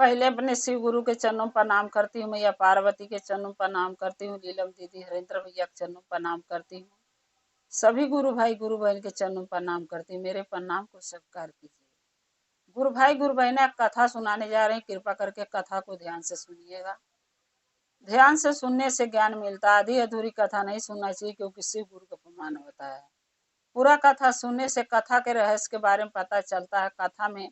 पहले अपने शिव गुरु के चरणों पर प्रणाम करती हूँ, मैया पार्वती के चरणों पर प्रणाम करती हूँ, नीलम दीदी हरेंद्र भैया के चरणों पर प्रणाम करती हूँ, सभी गुरु भाई गुरु बहन के चरणों पर प्रणाम करती हूँ। मेरे प्रणाम को स्वीकार कीजिए। गुरु भाई गुरु बहन कथा सुनाने जा रहे हैं, कृपा करके कथा को ध्यान से सुनिएगा। ध्यान से सुनने से ज्ञान मिलता है। आधी अधूरी कथा नहीं सुनना चाहिए, क्योंकि शिव गुरु का अपमान होता है। पूरा कथा सुनने से कथा के रहस्य के बारे में पता चलता है। कथा में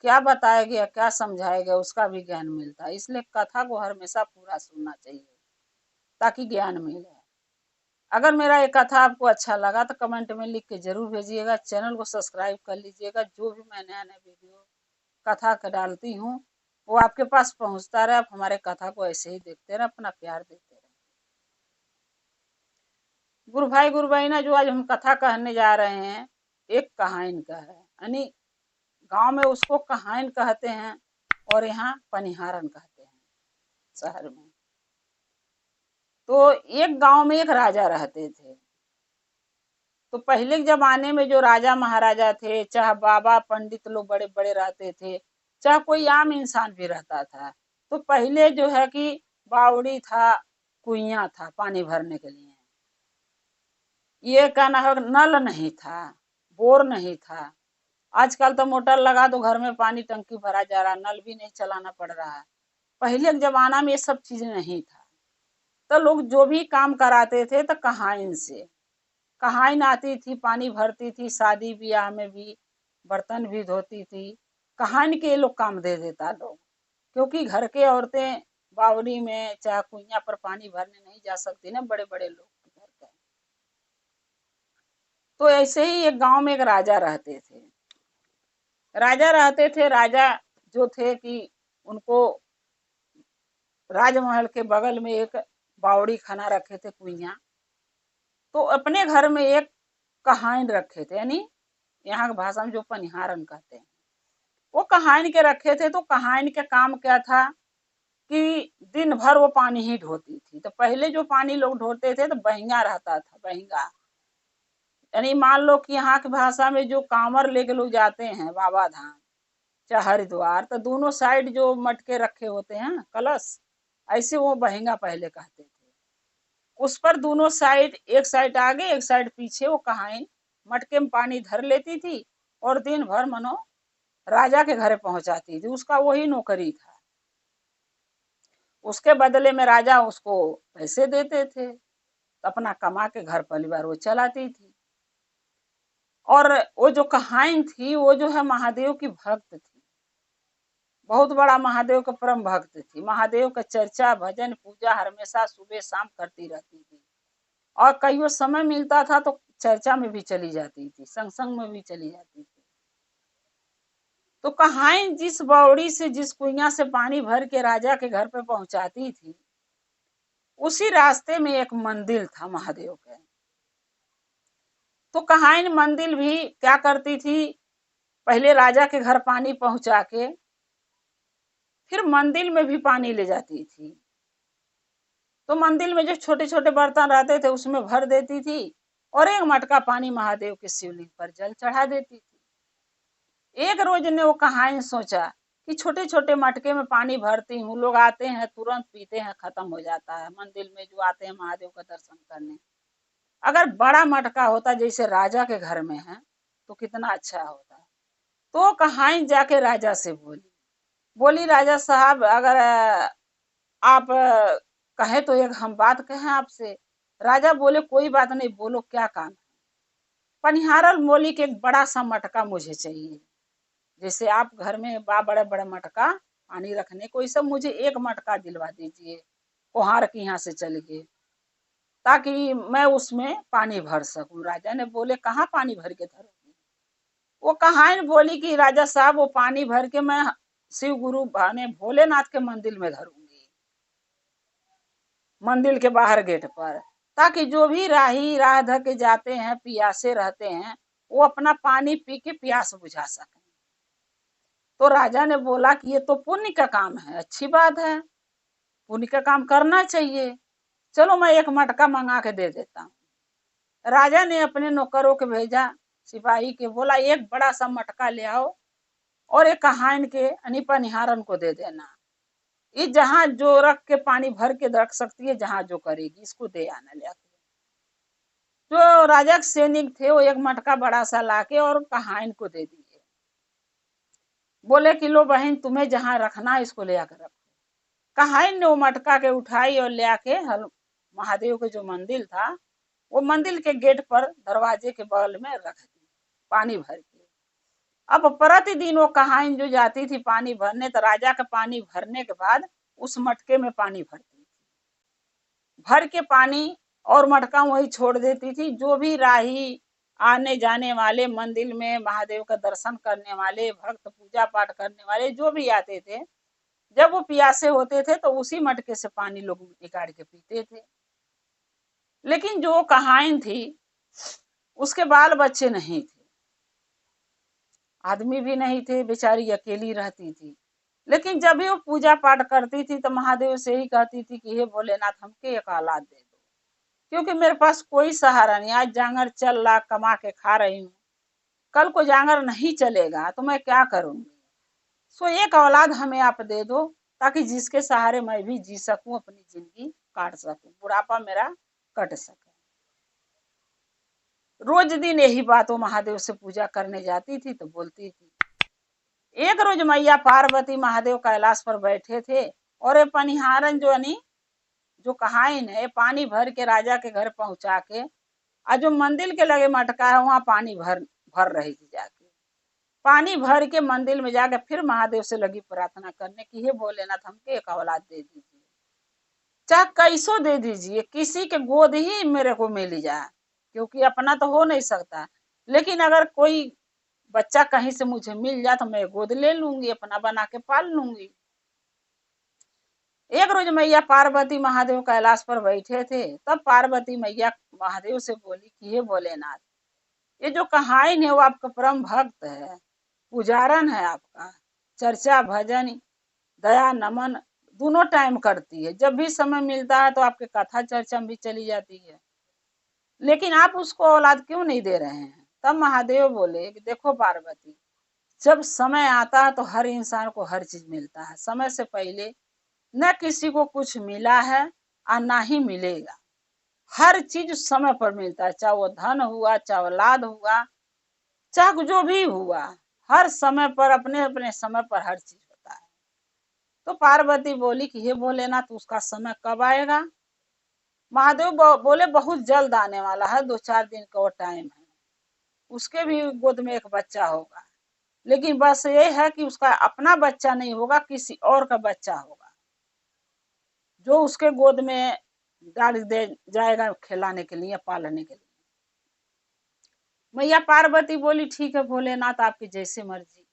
क्या बताया गया, क्या समझाया गया, उसका भी ज्ञान मिलता है। इसलिए कथा को हमेशा पूरा सुनना चाहिए ताकि ज्ञान मिले। अगर मेरा ये कथा आपको अच्छा लगा तो कमेंट में लिख के जरूर भेजिएगा। चैनल को सब्सक्राइब कर लीजिएगा। जो भी मैं नया नया वीडियो कथा का डालती हूँ वो आपके पास पहुंचता रहे। आप हमारे कथा को ऐसे ही देखते रहे, अपना प्यार देते रहे। गुरु भाई गुरु बहना, जो आज हम कथा कहने जा रहे हैं एक कहाइन का है। यानी गांव में उसको कहाइन कहते हैं और यहाँ पनिहारन कहते हैं शहर में। तो एक गांव में एक राजा रहते थे। तो पहले के जमाने में जो राजा महाराजा थे, चाहे बाबा पंडित लोग बड़े बड़े रहते थे, चाहे कोई आम इंसान भी रहता था, तो पहले जो है कि बावड़ी था, कुइया था पानी भरने के लिए। ये कहना है नल नहीं था, बोर नहीं था। आजकल तो मोटर लगा दो, घर में पानी टंकी भरा जा रहा, नल भी नहीं चलाना पड़ रहा है। पहले के जमाना में ये सब चीज नहीं था। तो लोग जो भी काम कराते थे तो कहाइन से, कहाइन आती थी, पानी भरती थी, शादी ब्याह में भी बर्तन भी धोती थी। कहाइन के लोग काम दे देता लोग, क्योंकि घर के औरतें बावड़ी में चाहे कुइया पर पानी भरने नहीं जा सकती ना, बड़े बड़े लोग घर के। तो ऐसे ही एक गांव में एक राजा रहते थे। राजा जो थे कि उनको राजमहल के बगल में एक बावड़ी खाना रखे थे, कुइया। तो अपने घर में एक कहाइन रखे थे, यानी यहाँ की भाषा में जो पनिहारन कहते हैं, वो कहाइन के रखे थे। तो कहाइन के काम क्या था कि दिन भर वो पानी ही ढोती थी। तो पहले जो पानी लोग ढोते थे तो बहिंगा रहता था, बहिंगा यानी मान लो कि यहाँ की भाषा में जो कांवर लेके लोग जाते हैं बाबा धाम चाहे हरिद्वार, तो दोनों साइड जो मटके रखे होते हैं कलश, ऐसे वो बहिंगा पहले कहते थे। उस पर दोनों साइड, एक साइड आगे एक साइड पीछे, वो कहाइन मटके में पानी धर लेती थी और दिन भर मनो राजा के घरे पहुंचाती थी। उसका वही नौकरी था। उसके बदले में राजा उसको पैसे देते थे, अपना कमा के घर परिवार वो चलाती थी। और वो जो कहाइन थी वो जो है महादेव की भक्त थी, बहुत बड़ा महादेव का परम भक्त थी। महादेव का चर्चा भजन पूजा हमेशा सुबह शाम करती रहती थी। और कईयों समय मिलता था तो चर्चा में भी चली जाती थी, संग में भी चली जाती थी। तो कहाइन जिस बावड़ी से, जिस कुइया से पानी भर के राजा के घर पे पहुंचाती थी, उसी रास्ते में एक मंदिर था महादेव के। तो कहाइन मंदिर भी क्या करती थी, पहले राजा के घर पानी पहुंचा के फिर मंदिर में भी पानी ले जाती थी। तो मंदिर में जो छोटे छोटे बर्तन रहते थे उसमें भर देती थी और एक मटका पानी महादेव के शिवलिंग पर जल चढ़ा देती थी। एक रोज ने वो कहानी सोचा कि छोटे छोटे मटके में पानी भरती हूँ, लोग आते हैं तुरंत पीते हैं, खत्म हो जाता है। मंदिर में जो आते हैं महादेव का दर्शन करने, अगर बड़ा मटका होता जैसे राजा के घर में है तो कितना अच्छा होता। तो कहानी जाके राजा से बोली राजा साहब, अगर आप कहे तो एक हम बात कहें आपसे। राजा बोले कोई बात नहीं, बोलो क्या काम है। पनिहारन बोली कि एक बड़ा सा मटका मुझे चाहिए, जैसे आप घर में बड़े बड़े मटका पानी रखने को, सब मुझे एक मटका दिलवा दीजिए कुहार के यहाँ से चल के, ताकि मैं उसमें पानी भर सकूं। राजा ने बोले कहाँ पानी भर के धरूंगी। वो कहानी बोली कि राजा साहब वो पानी भर के मैं शिव गुरु ने भोलेनाथ के मंदिर में धरूंगी, मंदिर के बाहर गेट पर, ताकि जो भी राह धर के जाते हैं प्यासे रहते हैं वो अपना पानी पी के प्यास बुझा सकें। तो राजा ने बोला कि ये तो पुण्य का काम है, अच्छी बात है, पुण्य का काम करना चाहिए, चलो मैं एक मटका मंगा के दे देता हूँ। राजा ने अपने नौकरों के भेजा, सिपाही के, बोला एक बड़ा सा मटका ले आओ और एक कहाइन के पनिहारन को दे देना। ये जहां जो रख के पानी भर के रख सकती है, जहां जो करेगी इसको दे आना लेके। जो राजा के सैनिक थे वो एक मटका बड़ा सा लाके और कहाइन को दे दिए। बोले कि लो बहन, तुम्हें जहां रखना है इसको ले आकर रखो। कहाइन ने वो मटका के उठाई और ले आके महादेव के जो मंदिर था, वो मंदिर के गेट पर दरवाजे के बगल में रख दी पानी भर के। अब प्रतिदिन वो कहाइन जो जाती थी पानी भरने, तो राजा का पानी भरने के बाद उस मटके में पानी भरती थी, भर के पानी और मटका वही छोड़ देती थी। जो भी राही आने जाने वाले, मंदिर में महादेव का दर्शन करने वाले भक्त, पूजा पाठ करने वाले जो भी आते थे, जब वो प्यासे होते थे तो उसी मटके से पानी लोग निकाल के पीते थे। लेकिन जो कहाइन थी उसके बाल बच्चे नहीं थे, आदमी भी नहीं थे, बेचारी अकेली रहती थी। लेकिन जब भी वो पूजा पाठ करती थी तो महादेव से ही कहती थी कि हे भोलेनाथ, हमके एक औलाद दे दो, क्योंकि मेरे पास कोई सहारा नहीं। आज जांगर चल रहा, कमा के खा रही हूँ, कल को जांगर नहीं चलेगा तो मैं क्या करूंगी। सो एक औलाद हमें आप दे दो, ताकि जिसके सहारे मैं भी जी सकूं, अपनी जिंदगी काट सकूं, बुढ़ापा मेरा कट सके। रोज दिन यही बात वो महादेव से पूजा करने जाती थी तो बोलती थी। एक रोज मैया पार्वती महादेव कैलाश पर बैठे थे और ये पनिहारन जो कहाइन है, पानी भर के राजा के घर पहुंचा के, आज जो मंदिर के लगे मटका है वहां पानी भर रही थी। जाके पानी भर के मंदिर में जाके फिर महादेव से लगी प्रार्थना करने की, हे भोलेनाथ, हमके एक औलाद दे दीजिए, चाहे कैसो दे दीजिए, किसी के गोद ही मेरे को मिल जाए, क्योंकि अपना तो हो नहीं सकता। लेकिन अगर कोई बच्चा कहीं से मुझे मिल जाए तो मैं गोद ले लूंगी, अपना बना के पाल लूंगी। एक रोज मैया पार्वती महादेव कैलाश पर बैठे थे, तब पार्वती मैया महादेव से बोली कि हे भोलेनाथ, ये जो कहाइन है वो आपका परम भक्त है, पुजारन है आपका, चर्चा भजन दया नमन दोनों टाइम करती है। जब भी समय मिलता है तो आपके कथा चर्चा में भी चली जाती है, लेकिन आप उसको औलाद क्यों नहीं दे रहे हैं। तब महादेव बोले कि देखो पार्वती, जब समय आता है तो हर इंसान को हर चीज मिलता है। समय से पहले न किसी को कुछ मिला है और ना ही मिलेगा। हर चीज समय पर मिलता है, चाहे वो धन हुआ, चाहे औलाद हुआ, चाहे जो भी हुआ, हर समय पर अपने अपने समय पर हर चीज होता है। तो पार्वती बोली कि हे भोलेनाथ, उसका समय कब आएगा। महादेव बोले बहुत जल्द आने वाला है, 2-4 दिन का वो टाइम है, उसके भी गोद में एक बच्चा होगा। लेकिन बस ये है कि उसका अपना बच्चा नहीं होगा, किसी और का बच्चा होगा, जो उसके गोद में डाल दे जाएगा खिलाने के लिए, पालने के लिए। मैया पार्वती बोली ठीक है भोलेनाथ, आपकी जैसे मर्जी।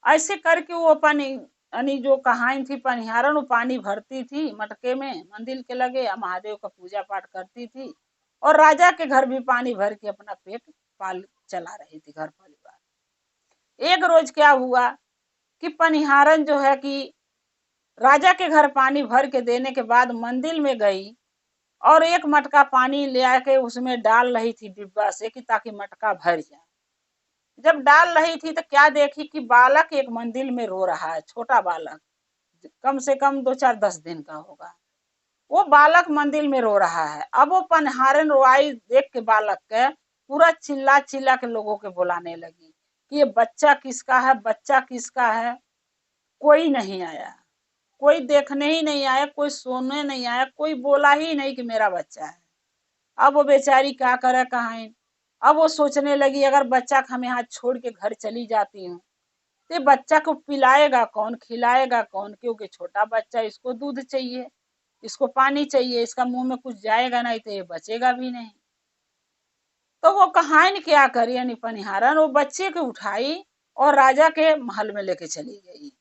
ऐसे करके वो पानी जो कहाइन थी पनिहारन, वो पानी भरती थी मटके में मंदिर के लगे, या महादेव का पूजा पाठ करती थी, और राजा के घर भी पानी भर के अपना पेट पाल चला रही थी, घर परिवार। एक रोज क्या हुआ कि पनिहारन जो है कि राजा के घर पानी भर के देने के बाद मंदिर में गई और एक मटका पानी ले आके उसमें डाल रही थी डिब्बा से, कि ताकि मटका भर जाए। जब डाल रही थी तो क्या देखी कि बालक एक मंदिर में रो रहा है, छोटा बालक, कम से कम 2-4-10 दिन का होगा। वो बालक मंदिर में रो रहा है। अब वो पनिहारन रोआई देख के बालक के पूरा चिल्ला चिल्ला के लोगों के बुलाने लगी कि ये बच्चा किसका है, बच्चा किसका है। कोई नहीं आया, कोई देखने ही नहीं आया, कोई सोने नहीं आया, कोई बोला ही नहीं कि मेरा बच्चा है। अब वो बेचारी क्या करे कहाइन। अब वो सोचने लगी, अगर बच्चा को हम यहाँ छोड़ के घर चली जाती हूँ तो बच्चा को पिलाएगा कौन, खिलाएगा कौन, क्योंकि छोटा बच्चा, इसको दूध चाहिए, इसको पानी चाहिए, इसका मुंह में कुछ जाएगा नहीं तो ये बचेगा भी नहीं। तो वो कहाइन क्या करी, यानी पनिहारन वो बच्चे को उठाई और राजा के महल में लेके चली गई,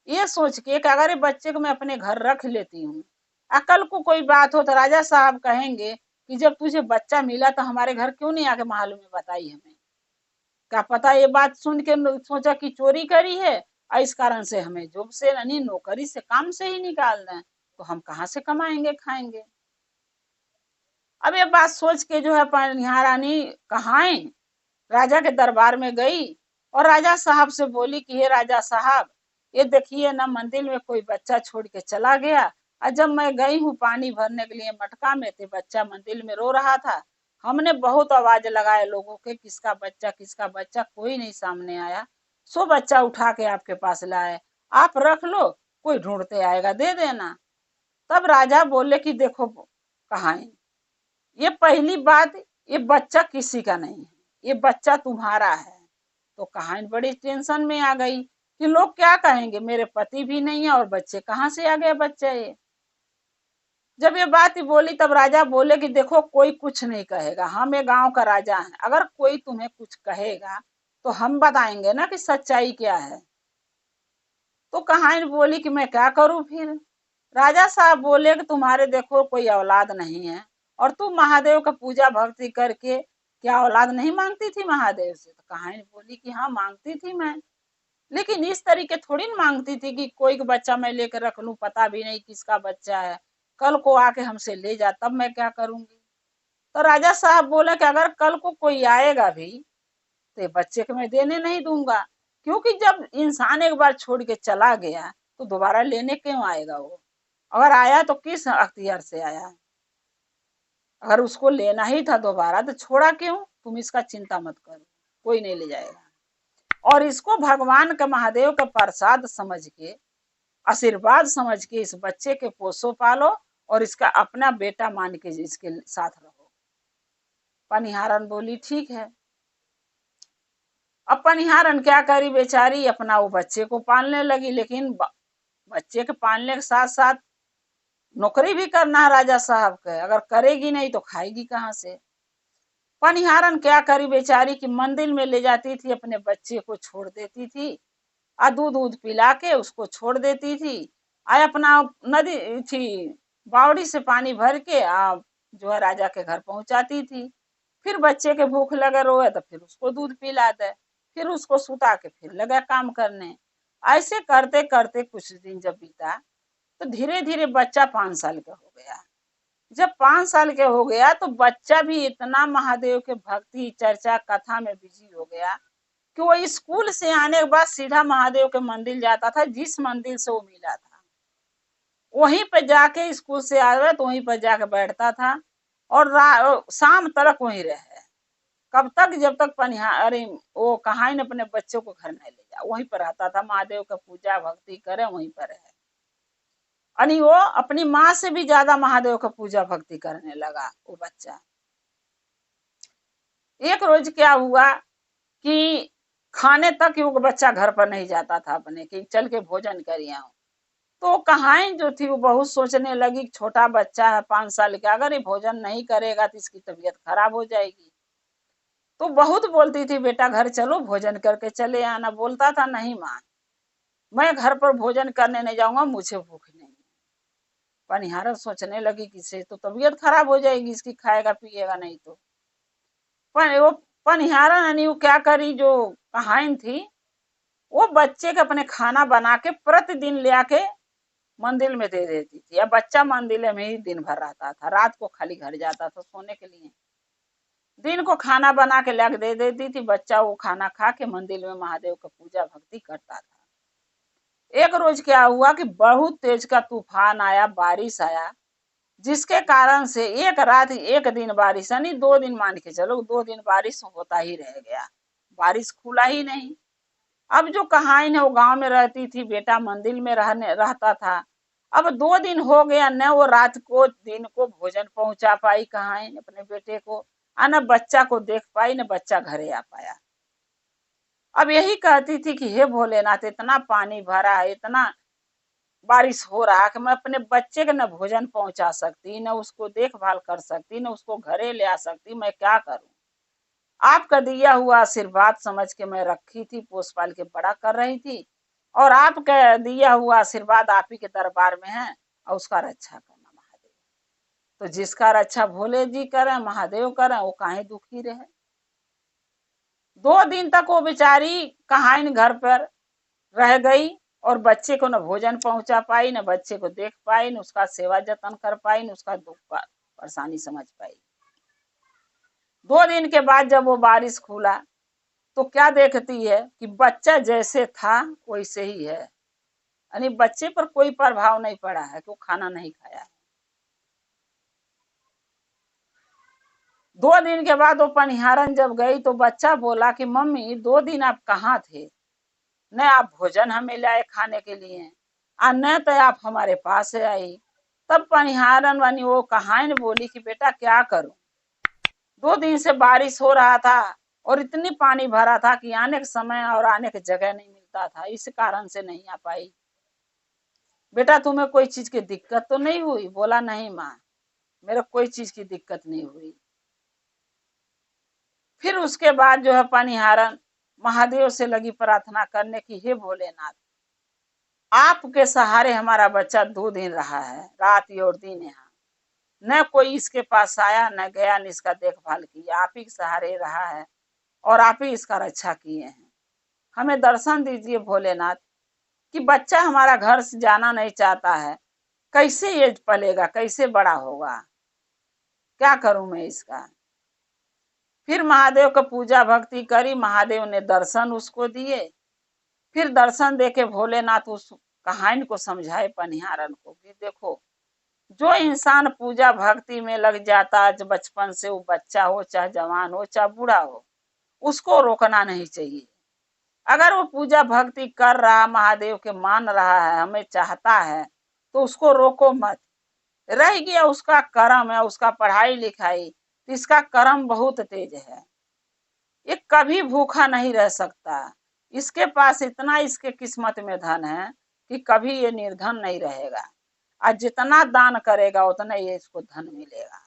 ये सोच के कि अगर ये बच्चे को मैं अपने घर रख लेती हूँ, अकल को कोई बात हो तो राजा साहब कहेंगे कि जब तुझे बच्चा मिला तो हमारे घर क्यों नहीं आके महल में बताई हमें। क्या पता ये बात सुन के सोचा कि चोरी करी है, और इस कारण से हमें जॉब से यानी नौकरी से, काम से ही निकाल दें, तो हम कहाँ से कमाएंगे खाएंगे। अब ये बात सोच के जो है पनिहारानी कहाइन राजा के दरबार में गई और राजा साहब से बोली कि हे राजा साहब, ये देखिए ना, मंदिर में कोई बच्चा छोड़ के चला गया, और जब मैं गई हूँ पानी भरने के लिए मटका में, तो बच्चा मंदिर में रो रहा था। हमने बहुत आवाज लगाए लोगों के, किसका बच्चा, कोई नहीं सामने आया। सो बच्चा उठा के आपके पास लाए, आप रख लो, कोई ढूंढते आएगा दे देना। तब राजा बोले कि देखो कहाँ है, ये पहली बात, ये बच्चा किसी का नहीं है, ये बच्चा तुम्हारा है। तो कहानी बड़ी टेंशन में आ गई कि लोग क्या कहेंगे, मेरे पति भी नहीं है और बच्चे कहाँ से आ गए बच्चे ये। जब ये बात बोली तब राजा बोले कि देखो कोई कुछ नहीं कहेगा, हम ये गांव का राजा हैं, अगर कोई तुम्हें कुछ कहेगा तो हम बताएंगे ना कि सच्चाई क्या है। तो कहानी बोली कि मैं क्या करूं फिर। राजा साहब बोले कि तुम्हारे देखो कोई औलाद नहीं है, और तू महादेव का पूजा भक्ति करके क्या औलाद नहीं मांगती थी महादेव से। तो कहानी बोली कि हाँ मांगती थी मैं, लेकिन इस तरीके थोड़ी न मांगती थी कि कोई का बच्चा मैं लेकर रख लूं, पता भी नहीं किसका बच्चा है, कल को आके हमसे ले जा तब मैं क्या करूंगी। तो राजा साहब बोले कि अगर कल को कोई आएगा भी तो बच्चे को मैं देने नहीं दूंगा, क्योंकि जब इंसान एक बार छोड़ के चला गया तो दोबारा लेने क्यों आएगा वो, अगर आया तो किस अख्तियार से आया। अगर उसको लेना ही था दोबारा तो छोड़ा क्यों, तुम इसका चिंता मत करो, कोई नहीं ले जाएगा। और इसको भगवान का, महादेव का प्रसाद समझ के, आशीर्वाद समझ के इस बच्चे के पोसो पालो और इसका अपना बेटा मान के इसके साथ रहो। पनिहारन बोली ठीक है। अब पनिहारन क्या करी बेचारी, अपना वो बच्चे को पालने लगी, लेकिन बच्चे के पालने के साथ साथ नौकरी भी करना है राजा साहब के, अगर करेगी नहीं तो खाएगी कहाँ से। पनिहारन क्या करी बेचारी कि मंदिर में ले जाती थी, अपने बच्चे को छोड़ देती थी, आ दूध दूध पिला के उसको छोड़ देती थी, आ अपना नदी थी बावड़ी से पानी भर के आ जो है राजा के घर पहुंचाती थी। फिर बच्चे के भूख लगे रोए तो फिर उसको दूध पिला दे, फिर उसको सुता के फिर लगा काम करने। ऐसे करते करते कुछ दिन जब बीता तो धीरे धीरे बच्चा 5 साल का हो गया। जब 5 साल के हो गया तो बच्चा भी इतना महादेव के भक्ति चर्चा कथा में बिजी हो गया कि वो स्कूल से आने के बाद सीधा महादेव के मंदिर जाता था, जिस मंदिर से वो मिला था वहीं पर जाके, स्कूल से आवे तो वहीं पर जाके बैठता था और शाम तक वहीं रहे। कब तक, जब तक अरे वो कहां ने अपने बच्चों को घर नहीं ले जा, वहीं पर रहता था, महादेव का पूजा भक्ति करे वहीं पर रहे। यानी वो अपनी माँ से भी ज्यादा महादेव का पूजा भक्ति करने लगा वो बच्चा। एक रोज क्या हुआ कि खाने तक वो बच्चा घर पर नहीं जाता था अपने, कि चल के भोजन कर आऊं। तो कहानी जो थी वो बहुत सोचने लगी, छोटा बच्चा है 5 साल का, अगर ये भोजन नहीं करेगा तो इसकी तबीयत खराब हो जाएगी। तो बहुत बोलती थी बेटा घर चलो भोजन करके चले आना, बोलता था नहीं माँ, मैं घर पर भोजन करने नहीं जाऊंगा, मुझे भूख नहीं है। पनिहारन सोचने लगी कि इसे तो तबीयत खराब हो जाएगी इसकी, खाएगा पिएगा नहीं तो। वो पनिहारन यानी वो क्या करी, जो कहानी थी वो बच्चे के अपने खाना बना के प्रतिदिन ले आके मंदिर में दे देती थी। अब बच्चा मंदिर में ही दिन भर रहता था, रात को खाली घर जाता था सोने के लिए, दिन को खाना बना के लाके दे देती थी। बच्चा वो खाना खा के मंदिर में महादेव का पूजा भक्ति करता था। एक रोज क्या हुआ कि बहुत तेज का तूफान आया, बारिश आया, जिसके कारण से एक रात एक दिन बारिश, यानी 2 दिन मान के चलो, 2 दिन बारिश होता ही रह गया, बारिश खुला ही नहीं। अब जो कहानी है वो गांव में रहती थी, बेटा मंदिर में रहता था। अब 2 दिन हो गया, न वो रात को दिन को भोजन पहुंचा पाई कहानी अपने बेटे को, न बच्चा को देख पाई, न बच्चा घरे आ पाया। अब यही कहती थी कि हे भोलेनाथ, इतना पानी भरा है, इतना बारिश हो रहा है कि मैं अपने बच्चे के न भोजन पहुंचा सकती, न उसको देखभाल कर सकती, न उसको घरे ले आ सकती, मैं क्या करूं। आपका दिया हुआ आशीर्वाद समझ के मैं रखी थी, पोस पाल के बड़ा कर रही थी, और आपका दिया हुआ आशीर्वाद आप ही के दरबार में है, और उसका रक्षा करना महादेव। तो जिसका रक्षा भोले जी करें, महादेव करें, वो काहे दुखी रहे। 2 दिन तक वो बेचारी कहानी घर पर रह गई, और बच्चे को न भोजन पहुंचा पाई, न बच्चे को देख पाई, न उसका सेवा जतन कर पाई, न उसका दुख परेशानी समझ पाई। 2 दिन के बाद जब वो बारिश खुला तो क्या देखती है कि बच्चा जैसे था वैसे ही है, यानी बच्चे पर कोई प्रभाव नहीं पड़ा है कि वो खाना नहीं खाया है। 2 दिन के बाद वो पनिहारन जब गई तो बच्चा बोला कि मम्मी 2 दिन आप कहाँ थे, न आप भोजन हमें लाए खाने के लिए और न तो आप हमारे पास आई। तब पनिहारन वानी वो कहानी बोली कि बेटा क्या करूं, 2 दिन से बारिश हो रहा था और इतनी पानी भरा था कि आने के समय और आने की जगह नहीं मिलता था, इस कारण से नहीं आ पाई। बेटा तुम्हें कोई चीज की दिक्कत तो नहीं हुई? बोला नहीं माँ, मेरे कोई चीज की दिक्कत नहीं हुई। फिर उसके बाद जो है पनिहारन महादेव से लगी प्रार्थना करने की, हे भोलेनाथ आपके सहारे हमारा बच्चा 2 दिन रहा है, रात और दिन यहाँ, न कोई इसके पास आया न गया न इसका देखभाल किया, आप ही के सहारे रहा है और आप ही इसका रक्षा किए हैं। हमें दर्शन दीजिए भोलेनाथ कि बच्चा हमारा घर से जाना नहीं चाहता है, कैसे ये पलेगा, कैसे बड़ा होगा, क्या करूं मैं इसका। फिर महादेव का पूजा भक्ति करी, महादेव ने दर्शन उसको दिए। फिर दर्शन देके भोलेनाथ उस कहानी को समझाए पनिहारन को कि देखो, जो इंसान पूजा भक्ति में लग जाता है बचपन से, वो बच्चा हो चाहे जवान हो चाहे बूढ़ा हो, उसको रोकना नहीं चाहिए। अगर वो पूजा भक्ति कर रहा, महादेव के मान रहा है, हमें चाहता है, तो उसको रोको मत। रह गया उसका कर्म है, उसका पढ़ाई लिखाई, तो इसका कर्म बहुत तेज है, ये कभी भूखा नहीं रह सकता। इसके पास इतना इसके किस्मत में धन है कि कभी ये निर्धन नहीं रहेगा, और जितना दान करेगा उतना ये इसको धन मिलेगा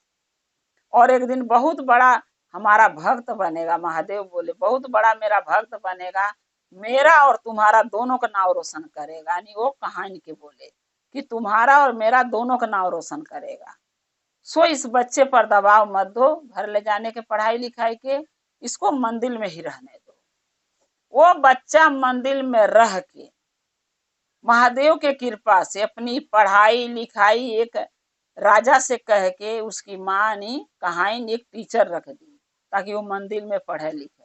और एक दिन बहुत बड़ा हमारा भक्त बनेगा। महादेव बोले बहुत बड़ा मेरा भक्त बनेगा, मेरा और तुम्हारा दोनों का नाम रोशन करेगा। यानी वो कहानी के बोले कि तुम्हारा और मेरा दोनों का नाम रोशन करेगा। सो इस बच्चे पर दबाव मत दो, घर ले जाने के पढ़ाई लिखाई के, इसको मंदिर में ही रहने दो। वो बच्चा मंदिर में रह के महादेव के कृपा से अपनी पढ़ाई लिखाई एक राजा से कह के उसकी माँ ने कहानी एक टीचर रख दी ताकि वो मंदिर में पढ़े लिखे।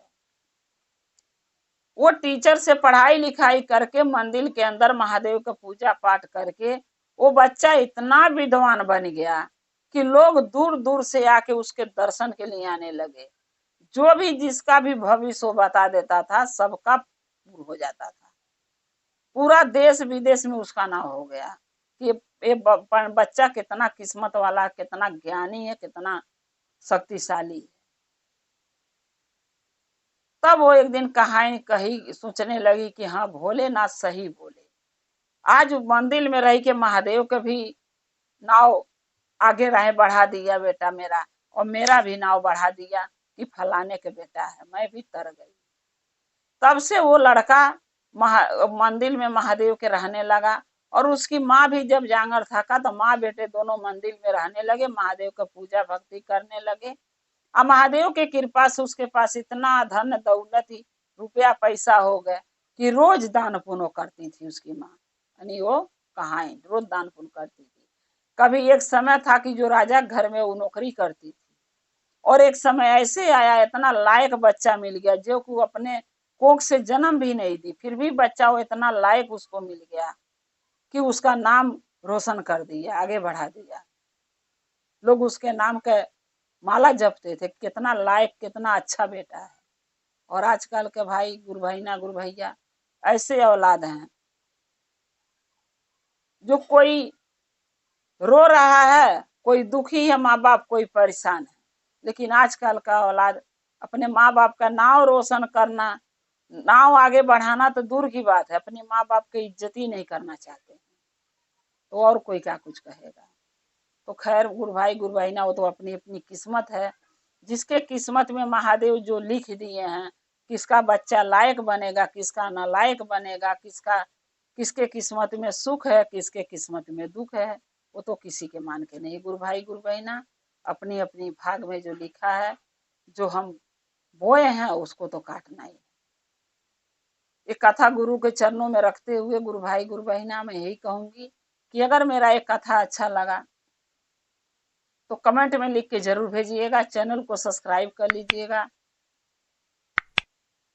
वो टीचर से पढ़ाई लिखाई करके मंदिर के अंदर महादेव का पूजा पाठ करके वो बच्चा इतना विद्वान बन गया कि लोग दूर दूर से आके उसके दर्शन के लिए आने लगे। जो भी जिसका भी भविष्य वो बता देता था, सबका पूर्ण हो जाता था। पूरा देश विदेश में उसका नाम हो गया कि ये बच्चा कितना किस्मत वाला, कितना ज्ञानी है, कितना शक्तिशाली है। तब वो एक दिन कहानी कही, सोचने लगी कि हाँ भोलेनाथ सही बोले। आज मंदिर में रह के महादेव के भी नाव आगे राह बढ़ा दिया बेटा मेरा, और मेरा भी नाव बढ़ा दिया कि फलाने के बेटा है, मैं भी तर गई। तब से वो लड़का मंदिर में महादेव के रहने लगा और उसकी माँ भी जब जांगर थका तो माँ बेटे दोनों मंदिर में रहने लगे, महादेव का पूजा भक्ति करने लगे। और महादेव के कृपा से उसके पास इतना धन दौलत ही रुपया पैसा हो गए कि रोज दान पुण्य करती थी उसकी माँ। यानी वो कहाँ रोज दान पुण्य करती थी। कभी एक समय था कि जो राजा घर में वो नौकरी करती थी, और एक समय ऐसे आया इतना लायक बच्चा मिल गया जो को अपने कोख से जन्म भी नहीं दी, फिर भी बच्चा वो इतना लायक उसको मिल गया कि उसका नाम रोशन कर दिया, आगे बढ़ा दिया। लोग उसके नाम के माला जपते थे, कितना लायक कितना अच्छा बेटा है। और आजकल के भाई गुरु बहिना गुरु भैया ऐसे औलाद हैं जो कोई रो रहा है, कोई दुखी है माँ बाप, कोई परेशान है, लेकिन आजकल का औलाद अपने माँ बाप का नाम रोशन करना, नाम आगे बढ़ाना तो दूर की बात है, अपने माँ बाप की इज्जत ही नहीं करना चाहते हैं, तो और कोई क्या कुछ कहेगा। तो खैर गुरु भाई गुरु बहिना वो तो अपनी अपनी किस्मत है, जिसके किस्मत में महादेव जो लिख दिए हैं, किसका बच्चा लायक बनेगा किसका नालायक बनेगा, किसके किस्मत में सुख है किसके किस्मत में दुख है, वो तो किसी के मान के नहीं। गुरु भाई गुरु बहिना अपनी अपनी भाग में जो लिखा है, जो हम बोए हैं उसको तो काटना ही है। ये कथा गुरु के चरणों में रखते हुए गुरु भाई गुरु बहिना मैं यही कहूंगी कि अगर मेरा एक कथा अच्छा लगा तो कमेंट में लिख के जरूर भेजिएगा, चैनल को सब्सक्राइब कर लीजिएगा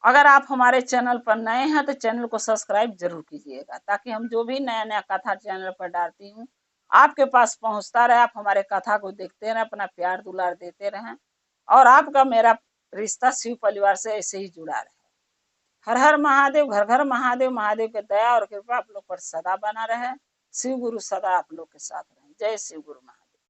अगर आप हमारे चैनल पर नए हैं तो चैनल को सब्सक्राइब जरूर कीजिएगा, ताकि हम जो भी नया नया कथा चैनल पर डालती हूँ आपके पास पहुंचता रहे। आप हमारे कथा को देखते रहें, अपना प्यार दुलार देते रहें, और आपका मेरा रिश्ता शिव परिवार से ऐसे ही जुड़ा रहे। हर हर महादेव, घर घर महादेव। महादेव की दया और कृपा आप लोग पर सदा बना रहे। शिव गुरु सदा आप लोग के साथ रहे। जय शिव गुरु महादेव।